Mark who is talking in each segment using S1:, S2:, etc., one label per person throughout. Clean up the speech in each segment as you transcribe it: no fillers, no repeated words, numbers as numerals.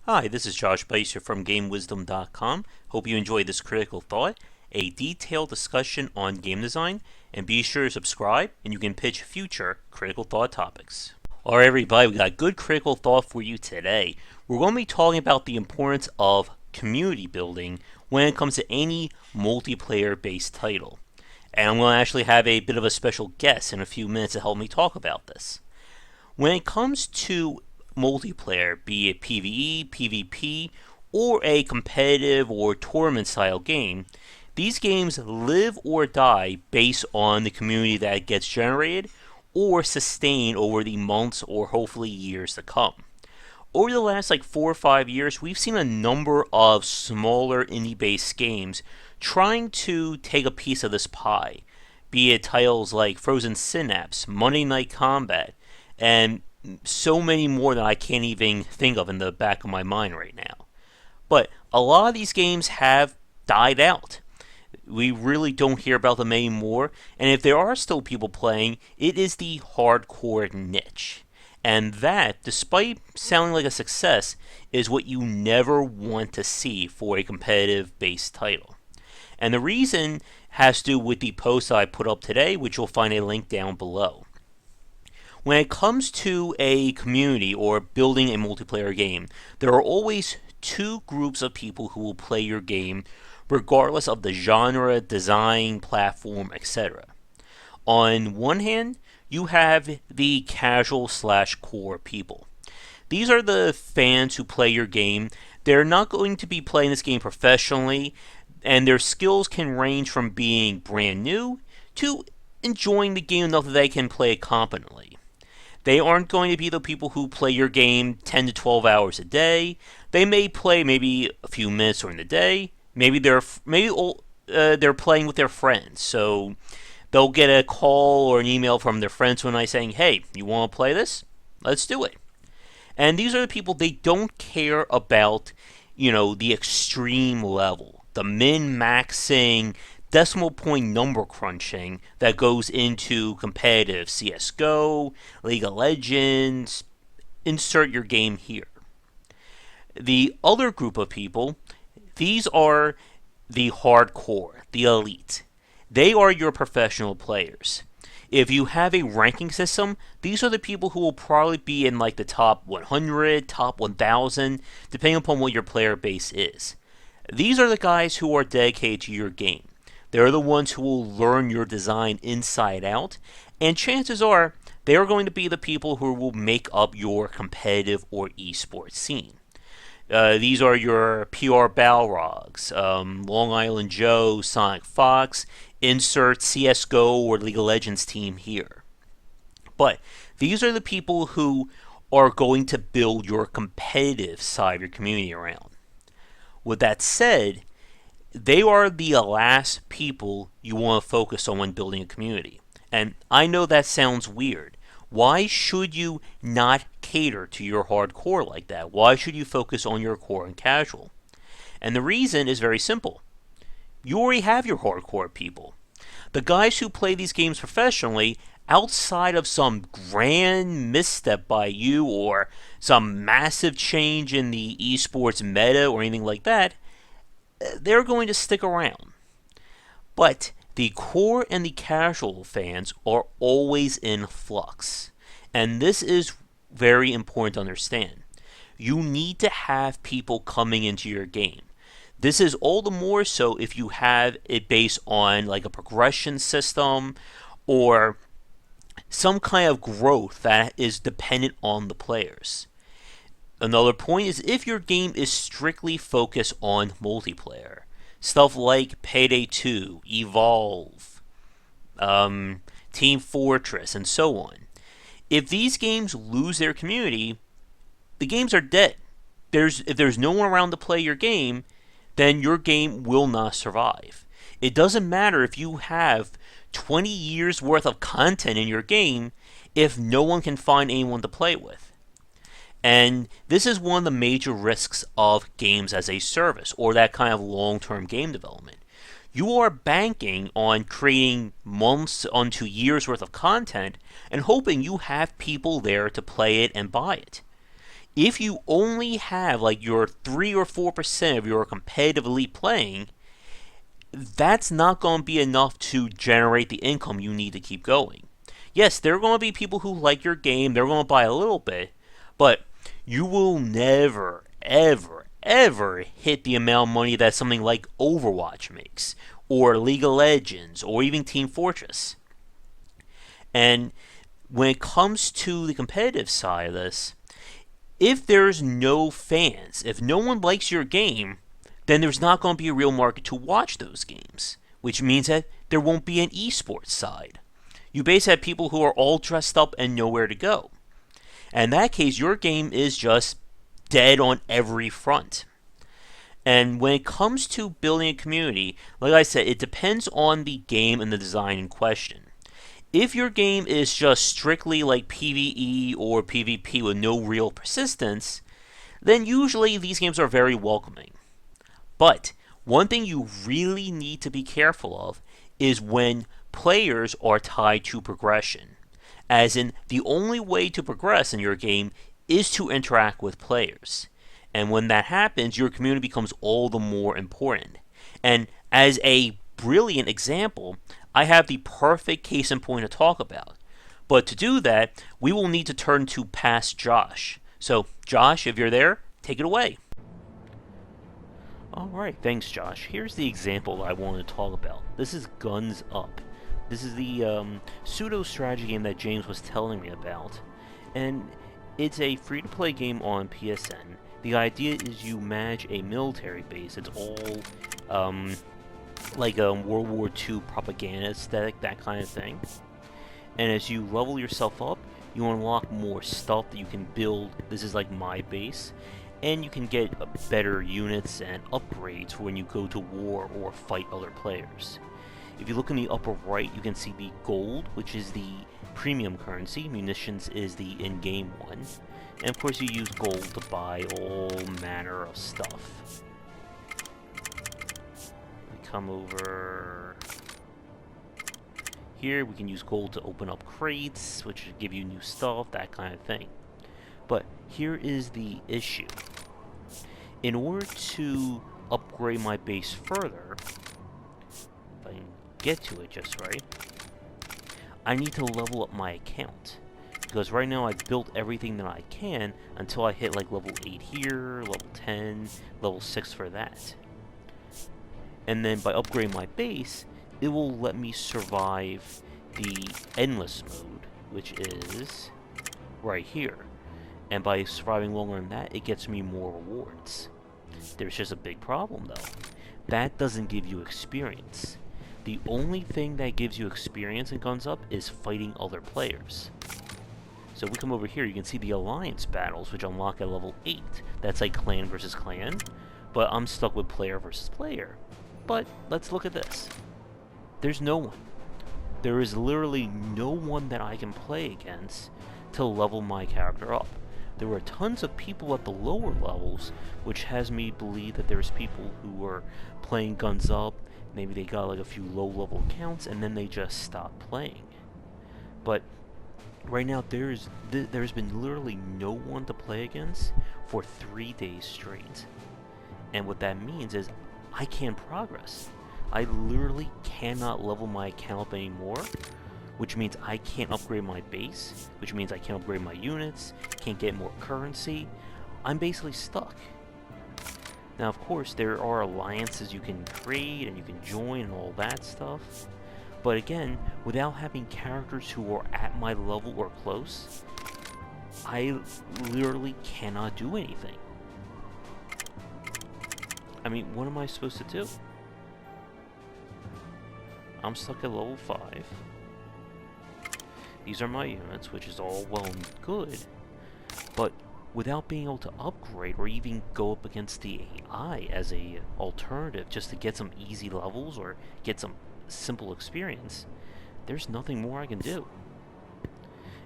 S1: Hi, this is Josh Bycer from GameWisdom.com. Hope you enjoyed this critical thought, a detailed discussion on game design, and be sure to subscribe and you can pitch future critical thought topics. Alright everybody, we got a good critical thought for you today. We're going to be talking about the importance of community building when it comes to any multiplayer based title. And I'm going to actually have a bit of a special guest in a few minutes to help me talk about this. When it comes to multiplayer, be it PvE, PvP, or a competitive or tournament style game, these games live or die based on the community that gets generated or sustained over the months or hopefully years to come. Over the last 4 or 5 years, we've seen a number of smaller indie based games trying to take a piece of this pie, be it titles like Frozen Synapse, Monday Night Combat, and so many more that I can't even think of in the back of my mind right now. But a lot of these games have died out. We really don't hear about them anymore, and if there are still people playing, it is the hardcore niche. And that, despite sounding like a success, is what you never want to see for a competitive based title. And the reason has to do with the post I put up today, which you'll find a link down below. When it comes to a community or building a multiplayer game, there are always two groups of people who will play your game regardless of the genre, design, platform, etc. On one hand, you have the casual slash core people. These are the fans who play your game. They're not going to be playing this game professionally, and their skills can range from being brand new to enjoying the game enough that they can play it competently. They aren't going to be the people who play your game 10 to 12 hours a day. They may play maybe a few minutes during the day. Maybe they're playing with their friends, so they'll get a call or an email from their friends one night saying, "Hey, you want to play this? Let's do it." And these are the people, they don't care about, the extreme level, the min-maxing, decimal point number crunching that goes into competitive CSGO, League of Legends, insert your game here. The other group of people, these are the hardcore, the elite. They are your professional players. If you have a ranking system, these are the people who will probably be in the top 100, top 1000, depending upon what your player base is. These are the guys who are dedicated to your game. They're the ones who will learn your design inside out, and chances are they are going to be the people who will make up your competitive or esports scene. These are your PR Balrogs, Long Island Joe, Sonic Fox, insert CSGO or League of Legends team here. But these are the people who are going to build your competitive side of your community around. With that said, they are the last people you want to focus on when building a community. And I know that sounds weird. Why should you not cater to your hardcore like that? Why should you focus on your core and casual? And the reason is very simple. You already have your hardcore people. The guys who play these games professionally, outside of some grand misstep by you or some massive change in the esports meta or anything like that, they're going to stick around. But the core and the casual fans are always in flux. And this is very important to understand. You need to have people coming into your game. This is all the more so if you have it based on a progression system or some kind of growth that is dependent on the players. Another point is if your game is strictly focused on multiplayer. Stuff like Payday 2, Evolve, Team Fortress, and so on. If these games lose their community, the games are dead. If there's no one around to play your game, then your game will not survive. It doesn't matter if you have 20 years worth of content in your game if no one can find anyone to play with. And this is one of the major risks of games as a service or that kind of long-term game development. You are banking on creating months onto years worth of content and hoping you have people there to play it and buy it. If you only have like your 3 or 4% of your competitive elite playing, that's not going to be enough to generate the income you need to keep going. Yes, there are going to be people who like your game, they're going to buy a little bit, but you will never, ever, ever hit the amount of money that something like Overwatch makes, or League of Legends, or even Team Fortress. And when it comes to the competitive side of this, if there's no fans, if no one likes your game, then there's not going to be a real market to watch those games, which means that there won't be an esports side. You basically have people who are all dressed up and nowhere to go. And in that case, your game is just dead on every front. And when it comes to building a community, like I said, it depends on the game and the design in question. If your game is just strictly like PvE or PvP with no real persistence, then usually these games are very welcoming. But one thing you really need to be careful of is when players are tied to progression. As in, the only way to progress in your game is to interact with players. And when that happens, your community becomes all the more important. And as a brilliant example, I have the perfect case in point to talk about. But to do that, we will need to turn to past Josh. So, Josh, if you're there, take it away. Alright, thanks Josh. Here's the example I wanted to talk about. This is Guns Up. This is the pseudo-strategy game that James was telling me about. And it's a free-to-play game on PSN. The idea is you manage a military base. It's all like a World War II propaganda aesthetic, that kind of thing. And as you level yourself up, you unlock more stuff that you can build. This is like my base. And you can get better units and upgrades for when you go to war or fight other players. If you look in the upper right, you can see the gold, which is the premium currency. Munitions is the in-game one. And of course you use gold to buy all manner of stuff. We come over here, we can use gold to open up crates, which give you new stuff, that kind of thing. But here is the issue. In order to upgrade my base further, if I can get to it just right, I need to level up my account. Because right now I've built everything that I can until I hit like level 8 here, level 10, level 6 for that. And then by upgrading my base, it will let me survive the endless mode, which is right here. And by surviving longer than that, it gets me more rewards. There's just a big problem though. That doesn't give you experience. The only thing that gives you experience in Guns Up is fighting other players. So we come over here, you can see the alliance battles, which unlock at level 8. That's like clan versus clan, but I'm stuck with player versus player. But let's look at this. There's no one. There is literally no one that I can play against to level my character up. There were tons of people at the lower levels, which has me believe that there's people who were playing Guns Up, maybe they got like a few low-level accounts, and then they just stopped playing. But right now, there's been literally no one to play against for 3 days straight. And what that means is, I can't progress. I literally cannot level my account up anymore, which means I can't upgrade my base, which means I can't upgrade my units, can't get more currency. I'm basically stuck. Now, of course, there are alliances you can create and you can join and all that stuff. But again, without having characters who are at my level or close, I literally cannot do anything. I mean, what am I supposed to do? I'm stuck at level 5. These are my units, which is all well and good, but without being able to upgrade or even go up against the AI as a alternative just to get some easy levels or get some simple experience, there's nothing more I can do.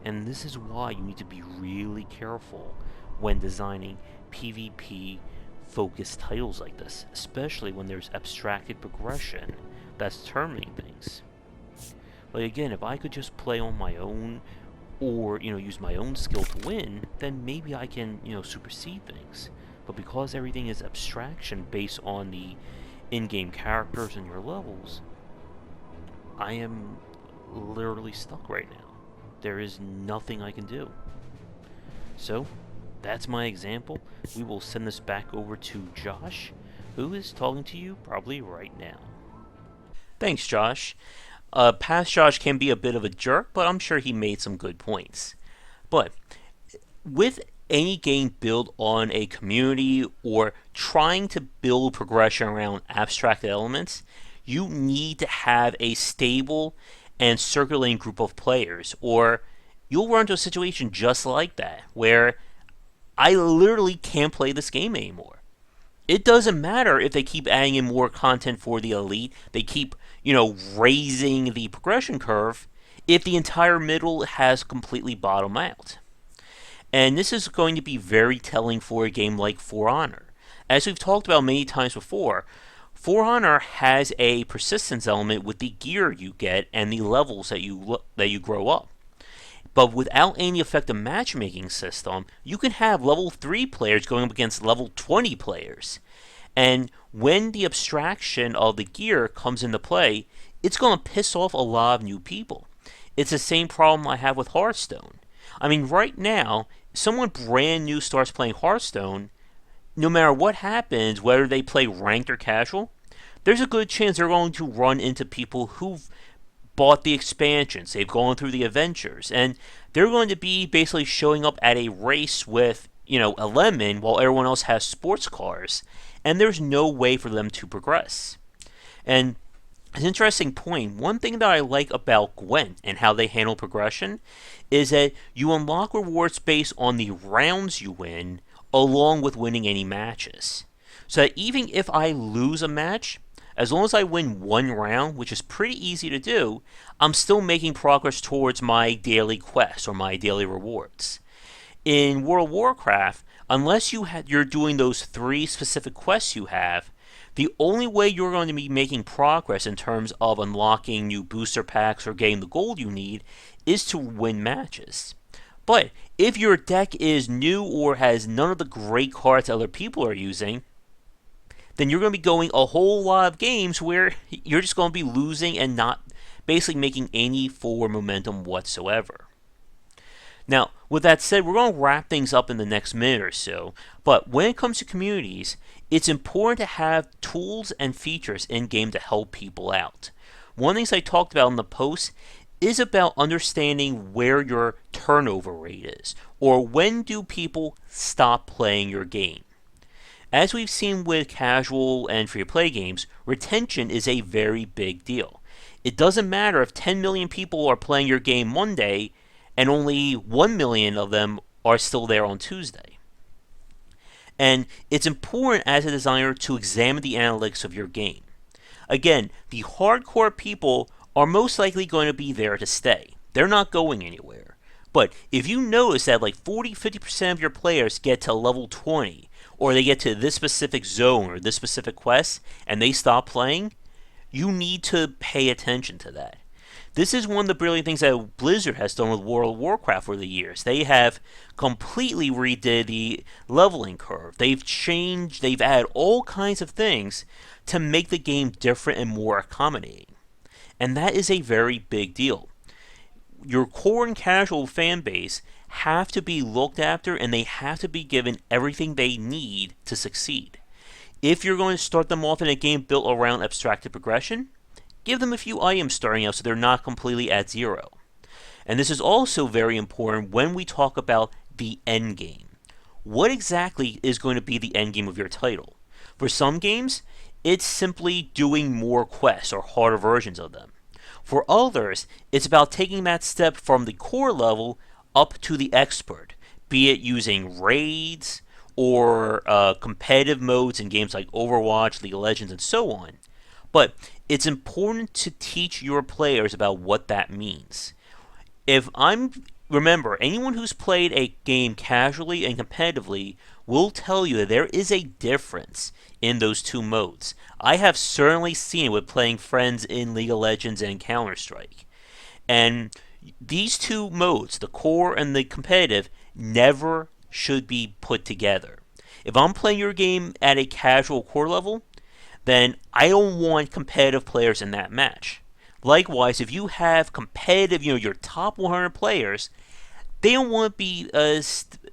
S1: And this is why you need to be really careful when designing PvP focused titles like this, especially when there's abstracted progression that's determining things. Like again, if I could just play on my own or use my own skill to win, then maybe I can supersede things. But because everything is abstraction based on the in-game characters and your levels, I am literally stuck right now. There is nothing I can do. So that's my example. We will send this back over to Josh, who is talking to you probably right now. Thanks, Josh. Past Josh can be a bit of a jerk, but I'm sure he made some good points. But with any game built on a community or trying to build progression around abstract elements, you need to have a stable and circulating group of players, or you'll run into a situation just like that, where I literally can't play this game anymore. It doesn't matter if they keep adding in more content for the elite, they keep, raising the progression curve, if the entire middle has completely bottomed out. And this is going to be very telling for a game like For Honor. As we've talked about many times before, For Honor has a persistence element with the gear you get and the levels that you grow up. But without any effective matchmaking system, you can have level 3 players going up against level 20 players. And when the abstraction of the gear comes into play, it's going to piss off a lot of new people. It's the same problem I have with Hearthstone. I mean, right now, if someone brand new starts playing Hearthstone, no matter what happens, whether they play ranked or casual, there's a good chance they're going to run into people who've bought the expansions, they've gone through the adventures, and they're going to be basically showing up at a race with, a lemon while everyone else has sports cars, and there's no way for them to progress. And an interesting point, one thing that I like about Gwent and how they handle progression is that you unlock rewards based on the rounds you win, along with winning any matches. So that even if I lose a match, as long as I win one round, which is pretty easy to do, I'm still making progress towards my daily quests or my daily rewards. In World of Warcraft, unless you're doing those 3 specific quests you have, the only way you're going to be making progress in terms of unlocking new booster packs or getting the gold you need is to win matches. But if your deck is new or has none of the great cards other people are using, then you're going to be going a whole lot of games where you're just going to be losing and not basically making any forward momentum whatsoever. Now, with that said, we're going to wrap things up in the next minute or so, but when it comes to communities, it's important to have tools and features in-game to help people out. One of the things I talked about in the post is about understanding where your turnover rate is, or when do people stop playing your game. As we've seen with casual and free-to-play games, retention is a very big deal. It doesn't matter if 10 million people are playing your game Monday and only 1 million of them are still there on Tuesday. And it's important as a designer to examine the analytics of your game. Again, the hardcore people are most likely going to be there to stay. They're not going anywhere. But if you notice that like 40-50% of your players get to level 20, or they get to this specific zone or this specific quest, and they stop playing, you need to pay attention to that. This is one of the brilliant things that Blizzard has done with World of Warcraft over the years. They have completely redid the leveling curve. They've added all kinds of things to make the game different and more accommodating. And that is a very big deal. Your core and casual fan base have to be looked after, and they have to be given everything they need to succeed. If you're going to start them off in a game built around abstracted progression, give them a few items starting out so they're not completely at zero. And this is also very important when we talk about the end game. What exactly is going to be the end game of your title? For some games, it's simply doing more quests or harder versions of them. For others, it's about taking that step from the core level up to the expert, be it using raids or competitive modes in games like Overwatch, League of Legends, and so on. But it's important to teach your players about what that means. Remember, anyone who's played a game casually and competitively will tell you that there is a difference in those two modes. I have certainly seen it with playing friends in League of Legends and Counter-Strike. And These two modes, the core and the competitive, never should be put together. If I'm playing your game at a casual core level, then I don't want competitive players in that match. Likewise, if you have competitive, your top 100 players, they don't want to be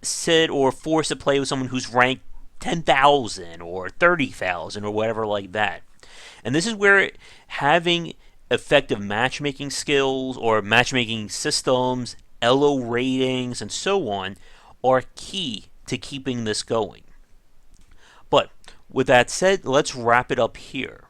S1: said or forced to play with someone who's ranked 10,000 or 30,000 or whatever like that. And this is where having effective matchmaking skills or matchmaking systems, LO ratings, and so on are key to keeping this going. But with that said, let's wrap it up here.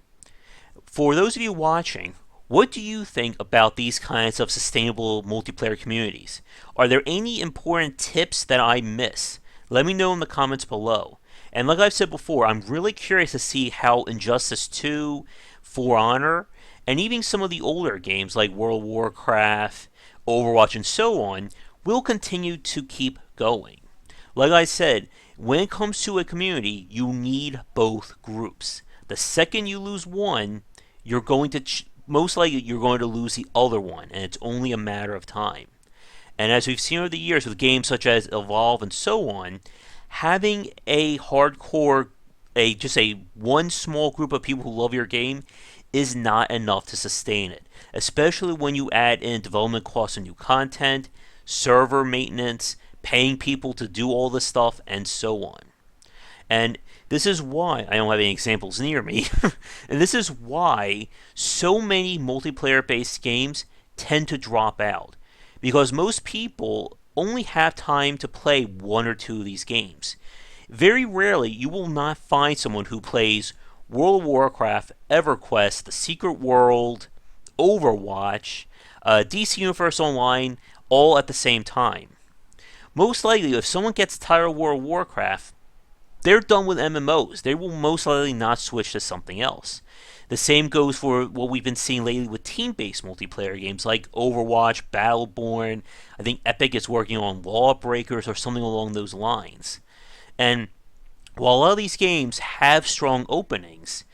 S1: For those of you watching, what do you think about these kinds of sustainable multiplayer communities? Are there any important tips that I miss? Let me know in the comments below. And like I've said before, I'm really curious to see how Injustice 2, For Honor, and even some of the older games like World of Warcraft, Overwatch, and so on will continue to keep going. Like I said, when it comes to a community, you need both groups. The second you lose one, you're going to most likely you're going to lose the other one, and it's only a matter of time. And as we've seen over the years with games such as Evolve and so on, having a hardcore, just a one small group of people who love your game is not enough to sustain it, especially when you add in development costs of new content, server maintenance, paying people to do all this stuff, and so on. And this is why I don't have any examples near me. And this is why so many multiplayer-based games tend to drop out. Because most people only have time to play one or two of these games. Very rarely you will not find someone who plays World of Warcraft, EverQuest, The Secret World, Overwatch, DC Universe Online, all at the same time. Most likely, if someone gets tired of World of Warcraft, they're done with MMOs. They will most likely not switch to something else. The same goes for what we've been seeing lately with team-based multiplayer games like Overwatch, Battleborn. I think Epic is working on Lawbreakers or something along those lines. And while a lot of these games have strong openings,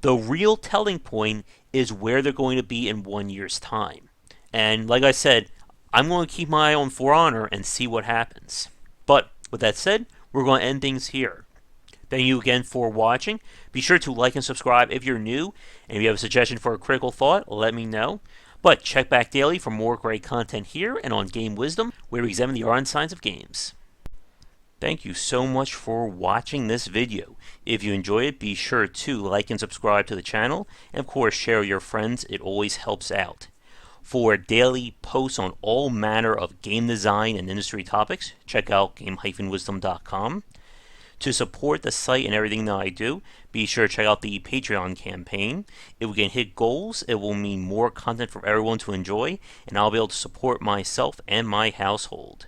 S1: the real telling point is where they're going to be in 1 year's time. And like I said, I'm going to keep my eye on For Honor and see what happens. But with that said, we're going to end things here. Thank you again for watching. Be sure to like and subscribe if you're new. And if you have a suggestion for a critical thought, let me know. But check back daily for more great content here and on Game Wisdom, where we examine the art and science of games. Thank you so much for watching this video. If you enjoy it, be sure to like and subscribe to the channel. And of course, share with your friends. It always helps out. For daily posts on all manner of game design and industry topics, check out game-wisdom.com. To support the site and everything that I do, be sure to check out the Patreon campaign. If we can hit goals, it will mean more content for everyone to enjoy, and I'll be able to support myself and my household.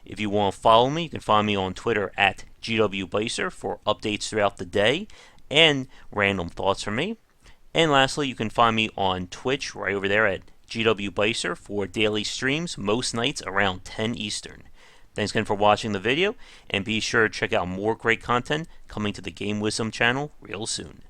S1: If you want to follow me, you can find me on Twitter at GW for updates throughout the day and random thoughts from me. And lastly, you can find me on Twitch right over there at GW for daily streams most nights around 10 Eastern. Thanks again for watching the video, and be sure to check out more great content coming to the Game Wisdom channel real soon.